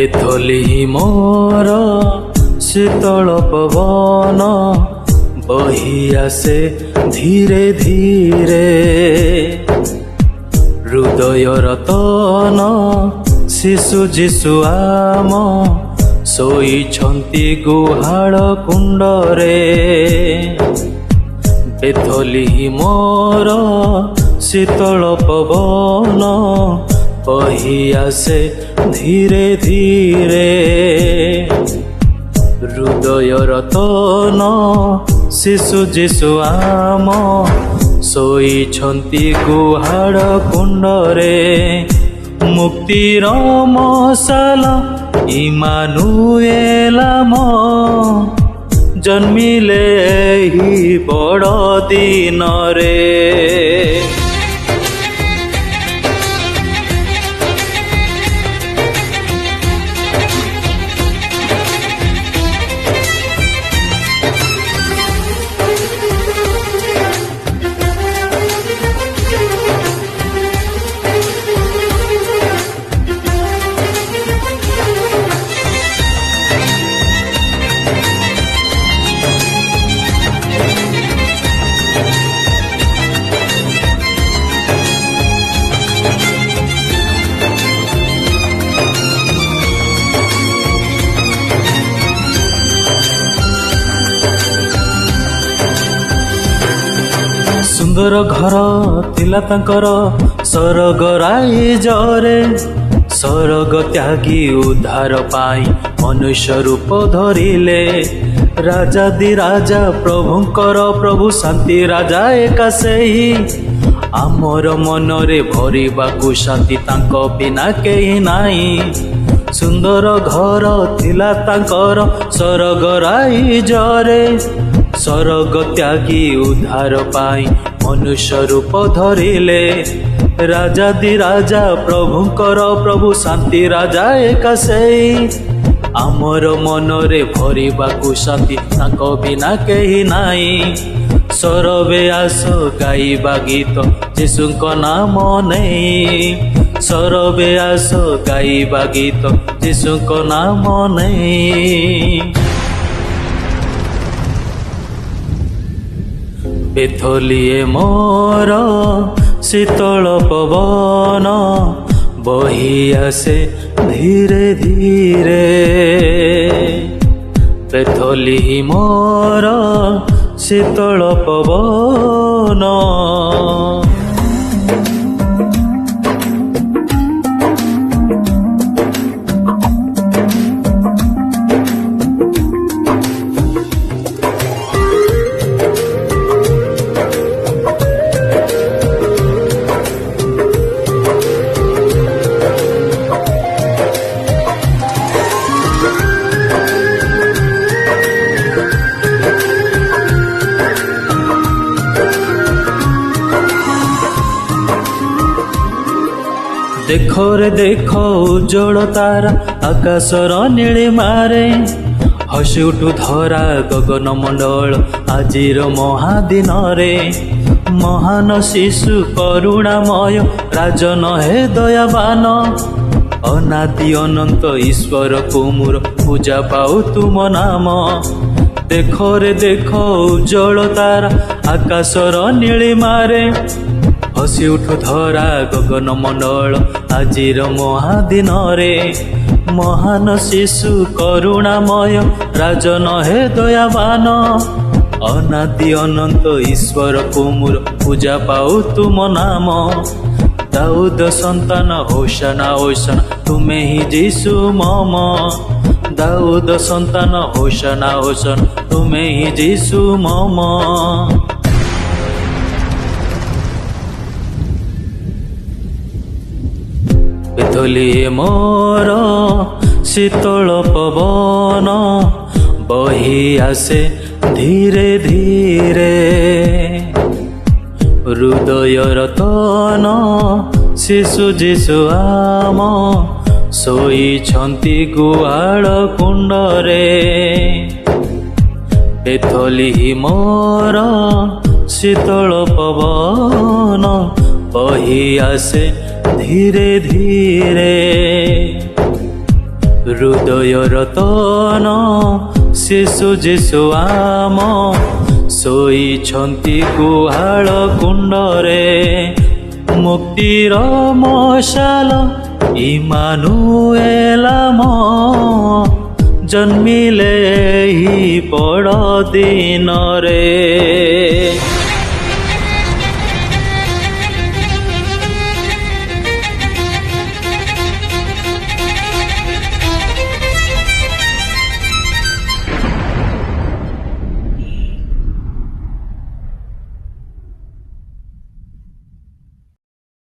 बेथली मोर शीतल पवन बही आसे धीरे धीरे हृदय रतन शिशु जीशु आम शोइछन्ति गुहाळ कुंडरे बेथली मोर शीतल पवन बही आसे धीरे धीरे हृदय रतन शिशु जीशु आम शोइछन्ति गुहाळ कुंडरे मुक्तिर मशाल इमानुएल मो जन्मिले ही बड़ दिन रे सुंदर घर थिला तांकर सरग राइजरे सरग त्यागी उद्धार पाई मनुष्य रूप धरिले राजा दी राजा प्रभुंकर प्रभु शांति राजा एका सेही आमर मनरे भरिबाकु शांति तांको बिना केही नाई सुंदर घर थिला तांकर सरग राइजरे सरग त्यागी उद्धार पाई मनुष्य रूप धरिले राजा दी राजा प्रभुंकर प्रभु शांति राजा एका सेई आमर मनरे भरिबाकु शांति तांको बिना केही नाई सरबे आस गाइबा गीत जीशुंक नाम नेई सरबे आस गाइबा गीत जीशुंक नाम नेई बेथलिए मोर शीतल पवन बही आसे धीरे धीरे बेथली मोर शीतल पवन देखो रे देखो उज्जवल तारा आकाशर नीलिमारे हसी उठु धरा गगन मंडल आजिर महादिन रे महान शिशु करुणामय राजन हे दयावान अनादि अनंत ईश्वर कुमुर पूजा पाऊ तुम नाम देखो रे देखो उज्जवल तारा आकाशर नीलिमारे हसी उठु धरा गगन मंडल आजिर महादिन रे महान शिशु करुणामय राजन हे दयावान अनादि अनंत ईश्वर कुमुर पूजा पाऊ तुम नाम दाऊद संतान होशाना होशाना तुमे ही जीशु मम दाऊद संतान होशाना होशाना तुमे ही जीशु मम बेथली मोर शीतल पवन बही आसे धीरे धीरे हृदय रतन शिशु जीशु आम शोइछन्ति गुहाळ कुंडरे बेथली मोर शीतल पवन बही आसे धीरे धीरे ହୃଦୟ ରତନ ଶିଶୁ ଯୀଶୁ ଆମ ଶୋଇଛନ୍ତି ଗୁହାଳ କୁଣ୍ଡରେ। ମୁକ୍ତିର ମଶାଲ ଇମାନୁଏଲ ଆମ ଜନ୍ମିଲେ ଏହି ବଡ଼ ଦିନରେ।